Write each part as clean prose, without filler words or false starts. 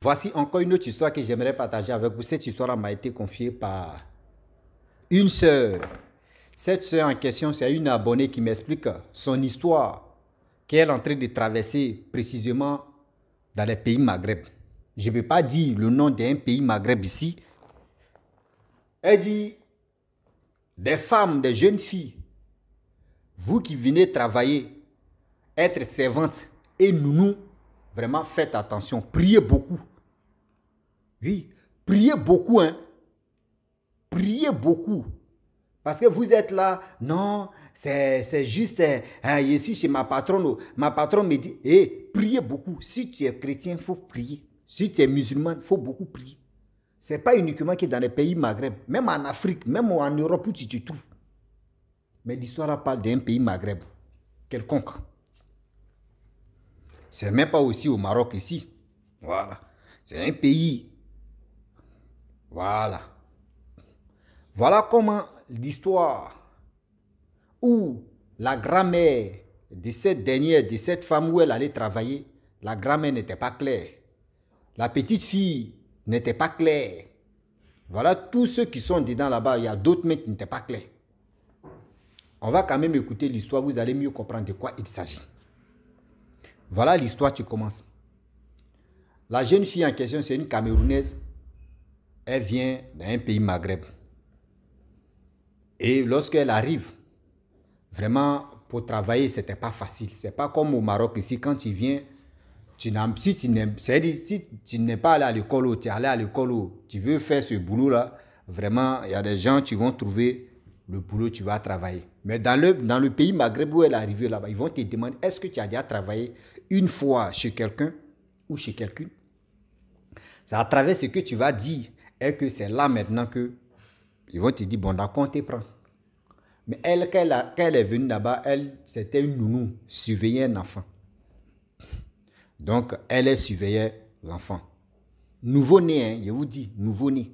Voici encore une autre histoire que j'aimerais partager avec vous. Cette histoire m'a été confiée par une sœur. Cette sœur en question, c'est une abonnée qui m'explique son histoire qu'elle est en train de traverser précisément dans les pays Maghreb. Je ne peux pas dire le nom d'un pays Maghreb ici. Elle dit, des femmes, des jeunes filles, vous qui venez travailler, être servantes et nounou, vraiment faites attention, priez beaucoup. Oui, priez beaucoup, hein. Priez beaucoup. Parce que vous êtes là, non, c'est juste, ici chez ma patronne me dit, priez beaucoup. Si tu es chrétien, il faut prier. Si tu es musulman, il faut beaucoup prier. Ce n'est pas uniquement que dans les pays Maghreb, même en Afrique, même en Europe où tu te trouves. Mais l'histoire parle d'un pays Maghreb, quelconque. C'est même pas aussi au Maroc ici. Voilà. C'est un pays. Voilà. Voilà comment l'histoire où la grand-mère de cette dernière, de cette femme où elle allait travailler, la grand-mère n'était pas claire. La petite fille n'était pas claire. Voilà tous ceux qui sont dedans là-bas. Il y a d'autres mais qui n'étaient pas clairs. On va quand même écouter l'histoire. Vous allez mieux comprendre de quoi il s'agit. Voilà l'histoire qui commence. La jeune fille en question, c'est une Camerounaise. Elle vient d'un pays Maghreb. Et lorsqu'elle arrive, vraiment, pour travailler, ce n'était pas facile. Ce n'est pas comme au Maroc ici, quand tu viens, si tu n'es pas allé à l'école ou tu es allé à l'école ou tu veux faire ce boulot-là, vraiment, il y a des gens qui vont trouver le boulot, tu vas travailler. Mais dans le pays Maghreb où elle est arrivée là-bas, ils vont te demander, est-ce que tu as déjà travaillé une fois chez quelqu'un ou chez quelqu'une? C'est à travers ce que tu vas dire et que c'est là maintenant que ils vont te dire, bon, d'accord, on te prend. Mais elle, quand elle est venue là-bas, c'était une nounou, surveillait un enfant. Donc, elle surveillait l'enfant. Nouveau-né, hein, je vous dis, nouveau-né.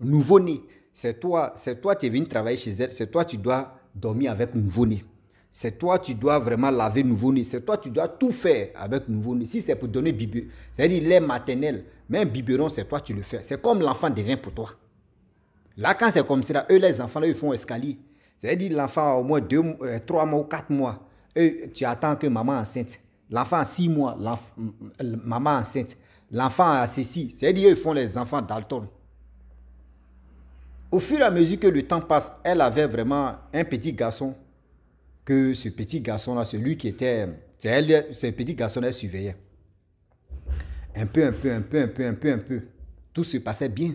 Nouveau-né, c'est toi tu es venu travailler chez elle, c'est toi tu dois dormir avec nouveau-né. C'est toi tu dois vraiment laver nouveau-né, c'est toi tu dois tout faire avec nouveau-né. Si c'est pour donner biberon, c'est-à-dire lait maternel, même biberon, c'est toi tu le fais. C'est comme l'enfant devient pour toi. Là, quand c'est comme ça, eux, les enfants, là, ils font escalier. C'est-à-dire l'enfant a au moins 3 mois ou 4 mois. Eux, tu attends que maman enceinte. L'enfant a 6 mois, maman enceinte. L'enfant a ceci. C'est-à-dire ils font les enfants Dalton. Au fur et à mesure que le temps passe, elle avait vraiment un petit garçon. Que ce petit garçon-là, celui qui était... ce petit garçon, elle surveillait. Un peu. Tout se passait bien.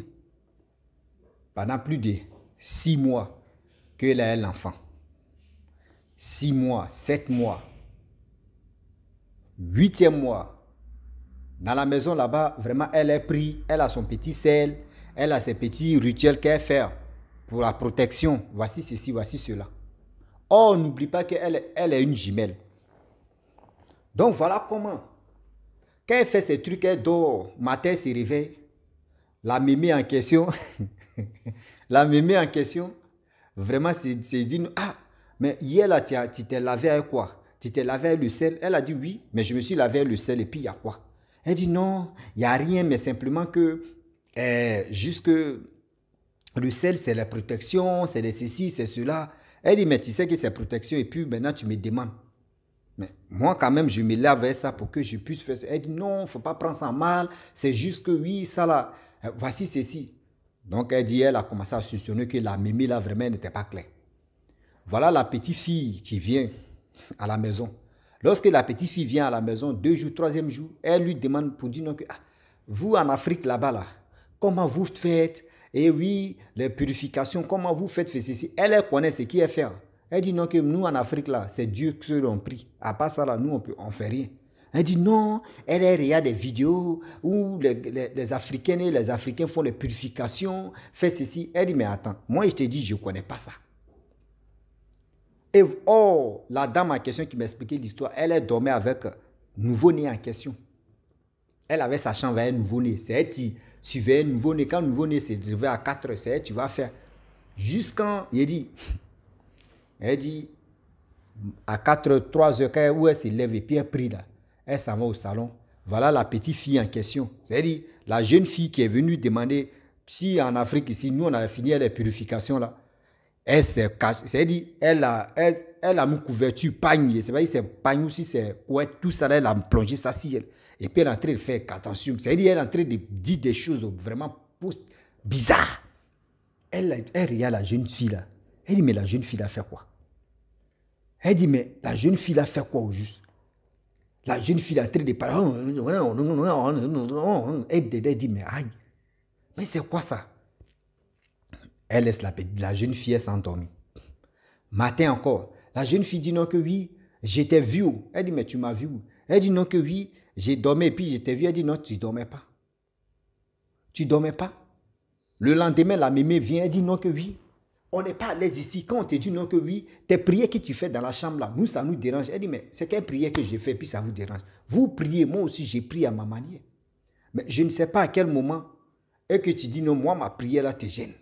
Pendant plus de 6 mois qu'elle a l'enfant. 6 mois, 7 mois. 8e mois. Dans la maison là-bas, vraiment, elle est prise. Elle a son petit sel. Elle a ses petits rituels qu'elle fait pour la protection. Voici ceci, voici cela. Or, n'oublie pas qu'elle est une jumelle. Donc, voilà comment. Quand elle fait ces trucs, elle dort. Matin, elle se réveille. La mémé en question... La mémé en question, vraiment, c'est dit, ah, mais hier là, tu t'es lavé avec quoi? Tu t'es lavé avec le sel? Elle a dit oui, mais je me suis lavé avec le sel et puis il y a quoi? Elle dit non, il n'y a rien, mais simplement que, juste que le sel, c'est la protection, c'est ceci, c'est cela. Elle dit, mais tu sais que c'est protection et puis maintenant tu me demandes. Mais moi, quand même, je me lave avec ça pour que je puisse faire ça. Elle dit non, il ne faut pas prendre ça mal, c'est juste que oui, ça là, voici ceci. Donc, elle a commencé à soupçonner que la mémé, là, vraiment, n'était pas claire. Voilà la petite fille qui vient à la maison. Lorsque la petite fille vient à la maison, 2 jours, 3e jour, elle lui demande pour dire non, que vous, en Afrique, là-bas, là, comment vous faites? Et oui, les purifications, comment vous faites ceci? Elle connaît ce qui est fait. Elle dit non, que nous, en Afrique, là, c'est Dieu que l'on prie. À part ça, là, nous, on ne fait rien. Elle dit non, elle regarde des vidéos où les Africaines et les Africains font les purifications, fait ceci. Elle dit, mais attends, moi je te dis, je ne connais pas ça. Et la dame en question qui m'expliquait l'histoire, elle dormait avec nouveau-né en question. Elle avait sa chambre avec un nouveau-né. C'est elle qui suivait un nouveau-né. Quand le nouveau-né s'est levé à 4 heures, c'est elle qui va faire. Jusqu'à, elle dit, à 4 heures, 3 heures, où elle se lève et puis elle prie là. Elle s'en va au salon Voilà la petite fille en question. C'est-à-dire, la jeune fille qui est venue demander, si en Afrique, ici, nous, on a fini les purifications là, elle s'est cachée. C'est-à-dire, elle a une couverture, pagne, je ne sais pas si c'est pagne ou si c'est ouais, tout ça, elle a plongé ça si elle. Et puis, elle est en train de faire attention. C'est-à-dire, elle est en train de dire des choses vraiment bizarres. Elle regarde la jeune fille là. Elle dit, mais la jeune fille a fait quoi? Elle dit, mais la jeune fille a fait quoi au juste? La jeune fille est en train de parler. Elle dit, mais aïe, mais c'est quoi ça? Elle laisse la jeune fille s'endormir. Matin encore, la jeune fille dit non que oui, j'étais vu. Elle dit, mais tu m'as vu où? Elle dit non que oui, j'ai dormi et puis j'étais vu. Elle dit non, tu ne dormais pas. Tu ne dormais pas? Le lendemain, la mémé vient, elle dit non que oui. On n'est pas à l'aise ici. Quand on te dit non que oui, tes prières que tu fais dans la chambre là, nous, ça nous dérange. Elle dit, mais c'est quelle prière que j'ai fait, puis ça vous dérange. Vous priez, moi aussi, j'ai prié à ma manière. Mais je ne sais pas à quel moment est que tu dis non, moi, ma prière là te gêne.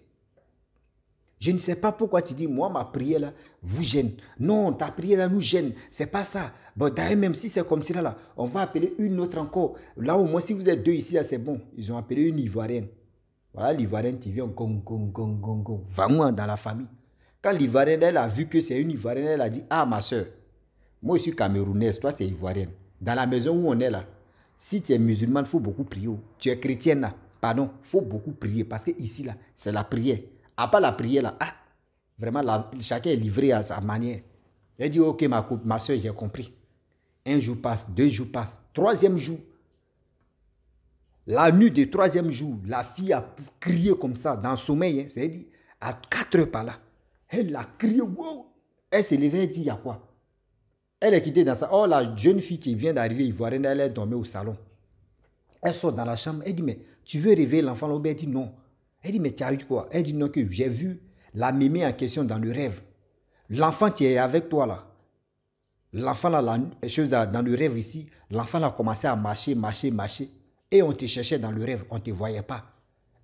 Je ne sais pas pourquoi tu dis, moi, ma prière là vous gêne. Non, ta prière là nous gêne. C'est pas ça. Bon, d'ailleurs, même si c'est comme ça là, on va appeler une autre encore. Là, au moins, si vous êtes deux ici, là, c'est bon. Ils ont appelé une Ivoirienne. Voilà, l'Ivoirienne qui vient vraiment dans la famille. Quand l'Ivoirienne, elle a vu que c'est une Ivoirienne, elle a dit, ah, ma soeur, moi, je suis camerounaise, toi, tu es Ivoirienne. Dans la maison où on est là, si tu es musulmane, il faut beaucoup prier. Tu es chrétienne là, pardon, il faut beaucoup prier. Parce que ici, là, c'est la prière. À part la prière, là, ah, vraiment, chacun est livré à sa manière. Elle dit, ok, ma soeur, j'ai compris. Un jour passe, 2 jours passent, 3e jour. La nuit du 3e jour, la fille a crié comme ça, dans le sommeil, hein, c'est-à-dire à 4 heures par là. Elle a crié, wow! Elle s'est levée, elle dit, il y a quoi? Elle est quittée dans ça. Oh, la jeune fille qui vient d'arriver ivoirienne, elle est dormie au salon. Elle sort dans la chambre, elle dit, mais tu veux réveiller l'enfant là? Elle dit, non. Elle dit, mais tu as eu quoi? Elle dit, non, que j'ai vu la mémé en question dans le rêve. L'enfant qui est avec toi là, l'enfant là, la chose dans le rêve ici, l'enfant là a commencé à marcher. Et on te cherchait dans le rêve, on ne te voyait pas.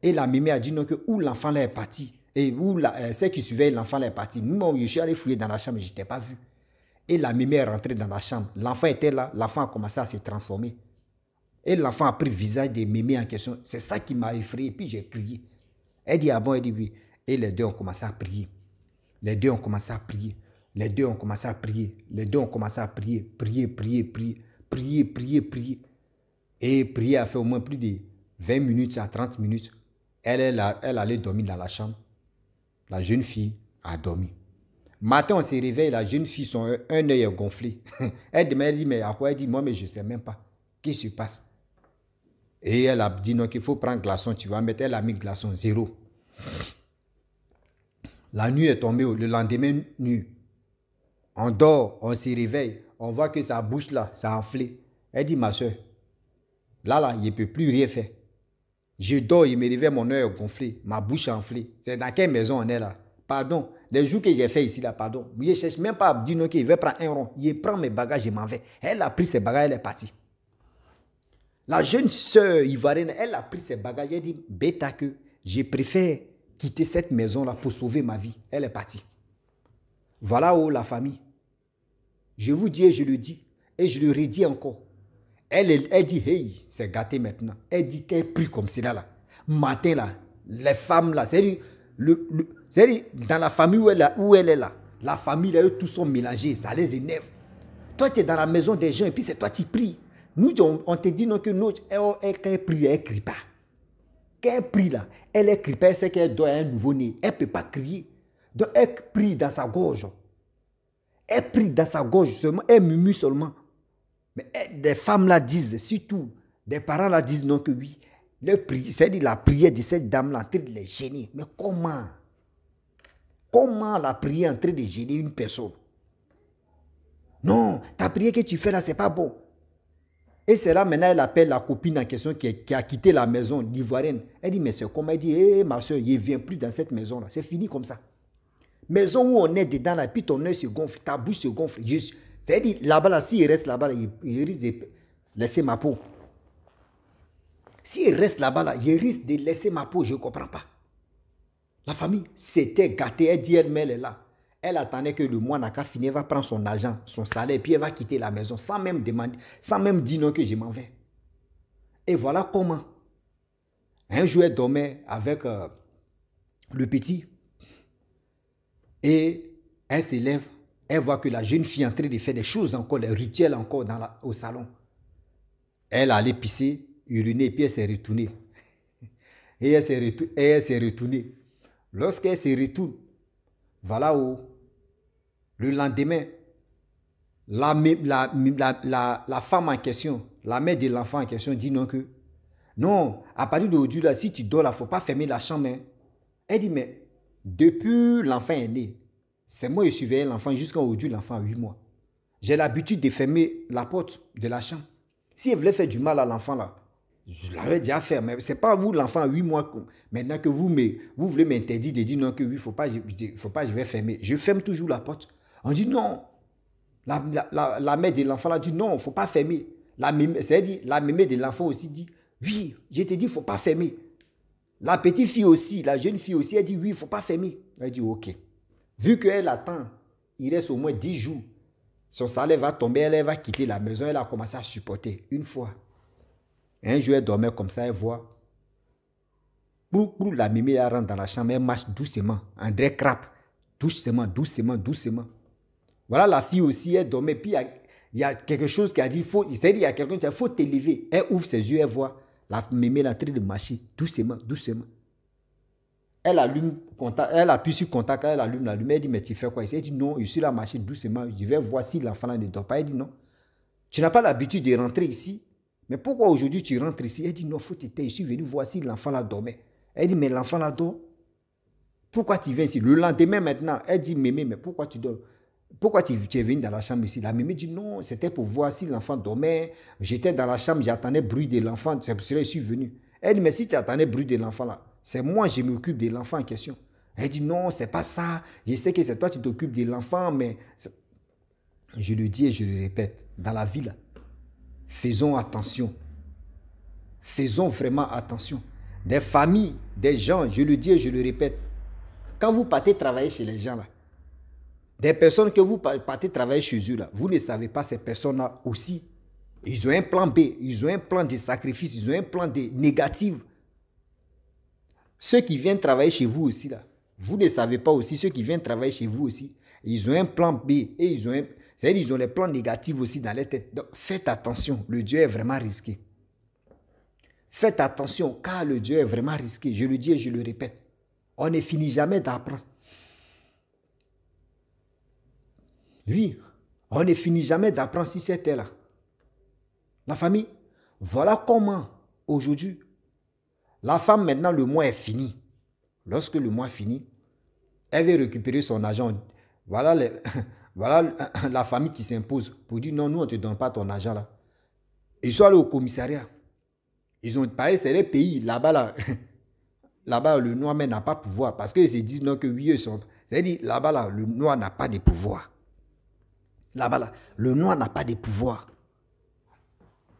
Et la mémé a dit non, que où l'enfant là est parti. Et où celle qui suivait l'enfant là est parti. Moi, je suis allé fouiller dans la chambre, je n'étais pas vu. Et la mémé est rentrée dans la chambre. L'enfant était là, l'enfant a commencé à se transformer. Et l'enfant a pris le visage des mémés en question. C'est ça qui m'a effrayé. Et puis j'ai crié. Elle dit ah bon, elle dit oui. Et les deux ont commencé à prier. Les deux ont commencé à prier. Prier. Et prier a fait au moins plus de 20 minutes à 30 minutes. Elle allait dormir dans la chambre. La jeune fille a dormi. Matin, on s'est réveillé, la jeune fille, un œil est gonflé. Elle dit, mais à quoi? Elle dit, moi, mais je ne sais même pas. Qu'est-ce qui se passe? Et elle a dit, non, qu'il faut prendre glaçon, tu vas mettre. Elle a mis glaçon, 0. La nuit est tombée, le lendemain, nuit. On dort, on se réveille. On voit que sa bouche là, ça a enflé. Elle dit, ma soeur, là, il ne peut plus rien faire. Je dors, il me réveille, mon œil est gonflé, ma bouche est enflée. C'est dans quelle maison on est là? Pardon, les jours que j'ai fait ici là, pardon. Je ne cherche même pas à dire non qu'il veut prendre un rond. Il prend mes bagages, je m'en vais. Elle a pris ses bagages, elle est partie. La jeune sœur ivoirienne, elle a pris ses bagages, elle dit, bêta que je préfère quitter cette maison là pour sauver ma vie. Elle est partie. Voilà où la famille. Je vous dis et je le dis, et je le redis encore. Elle dit, hey, c'est gâté maintenant. Elle dit qu'elle prie comme cela là. Matin là, les femmes là, c'est-à-dire, dans la famille où elle est là, la famille là, eux tous sont mélangés, ça les énerve. Toi, tu es dans la maison des gens et puis c'est toi qui pries. Nous, on te dit non que quand elle prie, elle ne crie pas. Quand elle prie là, elle ne crie pas, elle sait qu'elle doit un nouveau-né. Elle ne peut pas crier. Donc elle prie dans sa gorge. Elle prie dans sa gorge seulement, elle murmure seulement. Mais des femmes là disent, surtout des parents là disent non que oui. C'est-à-dire la prière de cette dame là en train de les gêner. Mais comment? Comment la prière en train de gêner une personne? Non, ta prière que tu fais là, c'est pas bon. Et c'est là maintenant, elle appelle la copine en question qui a quitté la maison, l'Ivoirienne. Elle dit, mais c'est comment? Elle dit, hé ma soeur, je ne viens plus dans cette maison là. C'est fini comme ça. Maison où on est dedans là, puis ton œil se gonfle, ta bouche se gonfle. C'est-à-dire, là-bas, là, s'il reste là-bas, là, il risque de laisser ma peau. S'il reste là-bas, là, il risque de laisser ma peau, je ne comprends pas. La famille s'était gâtée, elle dit elle-même, elle est là. Elle attendait que le mois n'a qu'à finir, elle va prendre son argent, son salaire, puis elle va quitter la maison sans même demander, sans même dire non que je m'en vais. Et voilà comment. Un jour, elle dormait avec le petit. Et elle s'élève. Elle voit que la jeune fille est en train de faire des choses encore, des rituels encore au salon. Elle allait pisser, uriner, puis elle s'est retournée. Et elle s'est retournée. Lorsqu'elle se retourne, voilà où, le lendemain, la femme en question, la mère de l'enfant en question dit non que, non, à partir d'aujourd'hui, là, si tu dors là, il ne faut pas fermer la chambre. Hein. Elle dit, mais depuis l'enfant est né, c'est moi qui surveillais l'enfant jusqu'à aujourd'hui, l'enfant a 8 mois. J'ai l'habitude de fermer la porte de la chambre. Si elle voulait faire du mal à l'enfant là, je l'avais déjà fait, mais ce n'est pas vous, l'enfant a 8 mois, maintenant que vous voulez m'interdire de dire non, que oui, il ne faut pas, je vais fermer. Je ferme toujours la porte. On dit non. La mère de l'enfant là dit non, il ne faut pas fermer. La mémé de l'enfant aussi dit, oui, je te dis, il ne faut pas fermer. La petite fille aussi, la jeune fille aussi, elle dit oui, il ne faut pas fermer. Elle dit ok. Vu qu'elle attend, il reste au moins 10 jours. Son salaire va tomber, elle va quitter la maison, elle a commencé à supporter. Une fois, un jour, elle dormait comme ça, elle voit. La mémé elle rentre dans la chambre, elle marche doucement. André crappe. Doucement, doucement, doucement. Voilà la fille aussi, elle dormait. Puis il y a quelque chose qui a dit, il y a quelqu'un qui a dit, il faut t'élever. Elle ouvre ses yeux, elle voit la mémé en train de marcher doucement, doucement. Elle appuie sur contact, elle allume la lumière, elle dit, mais tu fais quoi ici? Elle dit, non, je suis là, marcher doucement, je vais voir si l'enfant là ne dort pas. Elle dit, non, tu n'as pas l'habitude de rentrer ici, mais pourquoi aujourd'hui tu rentres ici? Elle dit, non, faut t'éteindre, je suis venu voir si l'enfant là dormait. Elle dit, mais l'enfant là dort? Pourquoi tu viens ici? Le lendemain maintenant, elle dit, mémé, mais pourquoi tu dors? Pourquoi tu es venu dans la chambre ici? La mémé dit, non, c'était pour voir si l'enfant dormait. J'étais dans la chambre, j'attendais le bruit de l'enfant, c'est pour cela que je suis venu. Elle dit, mais si tu attendais le bruit de l'enfant là, c'est moi, je m'occupe de l'enfant en question. Elle dit, non, c'est pas ça. Je sais que c'est toi qui t'occupes de l'enfant, mais je le dis et je le répète, dans la vie là, faisons attention. Faisons vraiment attention. Des familles, des gens, je le dis et je le répète, quand vous partez travailler chez les gens là, des personnes que vous partez travailler chez eux là, vous ne savez pas ces personnes-là aussi. Ils ont un plan B, ils ont un plan de sacrifice, ils ont un plan de négatif. Ceux qui viennent travailler chez vous aussi là, vous ne savez pas aussi, ceux qui viennent travailler chez vous aussi, ils ont un plan B et c'est-à-dire ils ont les plans négatifs aussi dans leur tête. Donc faites attention, le Dieu est vraiment risqué. Faites attention car le Dieu est vraiment risqué. Je le dis et je le répète. On ne finit jamais d'apprendre. Oui, on ne finit jamais d'apprendre si c'était là. La famille, voilà comment aujourd'hui, la femme maintenant le mois est fini. Lorsque le mois finit, elle veut récupérer son argent. Voilà, voilà la famille qui s'impose pour dire non, nous on ne te donne pas ton argent là. Ils sont allés au commissariat. Ils ont parlé, c'est les pays là-bas là. Là-bas, le noir n'a pas de pouvoir parce qu'ils se disent non que oui, ils sont. C'est-à-dire là-bas là, le noir n'a pas de pouvoir. Là-bas, là, le noir n'a pas de pouvoir.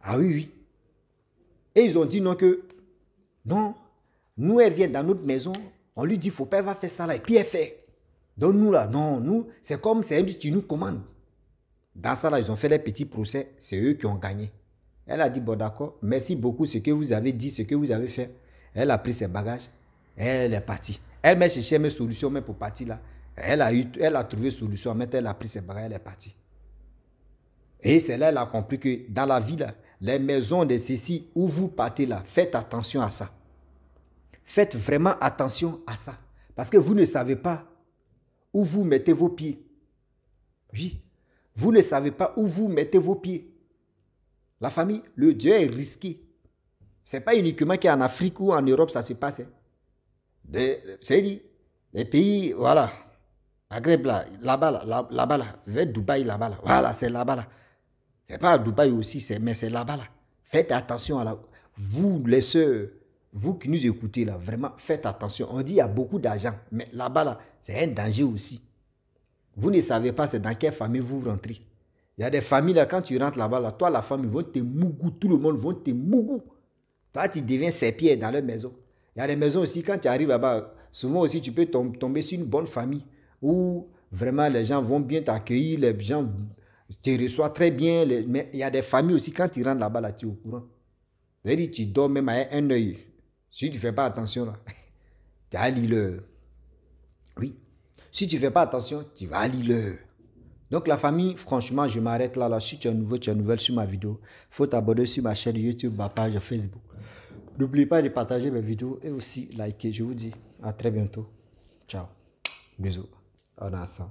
Ah oui, oui. Et ils ont dit non que, non, nous, elle vient dans notre maison, on lui dit, faut pas, elle va faire ça là, et puis elle fait. Donc nous là, non, nous, c'est comme, c'est elle qui nous commande. Dans ça là, ils ont fait les petits procès, c'est eux qui ont gagné. Elle a dit, bon d'accord, merci beaucoup, ce que vous avez dit, ce que vous avez fait. Elle a pris ses bagages, elle est partie. Elle m'a cherché mes solutions, mais pour partir là, elle a trouvé solution, mais elle a pris ses bagages, elle est partie. Et c'est là qu'elle a compris que dans la vie, là, les maisons de ceci où vous partez là, faites attention à ça. Faites vraiment attention à ça. Parce que vous ne savez pas où vous mettez vos pieds. Oui, vous ne savez pas où vous mettez vos pieds. La famille, le Dieu est risqué. Ce n'est pas uniquement qu'en Afrique ou en Europe ça se passe. C'est dit, les pays, voilà, Maghreb là-bas là, vers Dubaï là-bas là, voilà, c'est là-bas là. Ce n'est pas à Dubaï aussi, mais c'est là-bas là. Faites attention à la... Vous les sœurs, vous qui nous écoutez là, vraiment faites attention. On dit qu'il y a beaucoup d'argent, mais là-bas là, c'est un danger aussi. Vous ne savez pas c'est dans quelle famille vous rentrez. Il y a des familles là, quand tu rentres là-bas là, toi la famille, ils vont te mougou, tout le monde vont te mougou. Toi tu deviens ses pieds dans leur maison. Il y a des maisons aussi, quand tu arrives là-bas, souvent aussi tu peux tomber sur une bonne famille où vraiment les gens vont bien t'accueillir, les gens te reçoivent très bien. Mais il y a des familles aussi, quand tu rentres là-bas, là, tu es au courant. Je dis, tu dors même à un œil. Si tu ne fais pas attention, là, tu vas lire l'heure. Oui. Si tu ne fais pas attention, tu vas lire l'heure. Donc la famille, franchement, je m'arrête là. Si tu es nouveau, tu es nouvelle sur ma vidéo, il faut t'abonner sur ma chaîne YouTube, ma page Facebook. N'oublie pas de partager mes vidéos et aussi liker. Je vous dis à très bientôt. Ciao. Bisous. On a ça.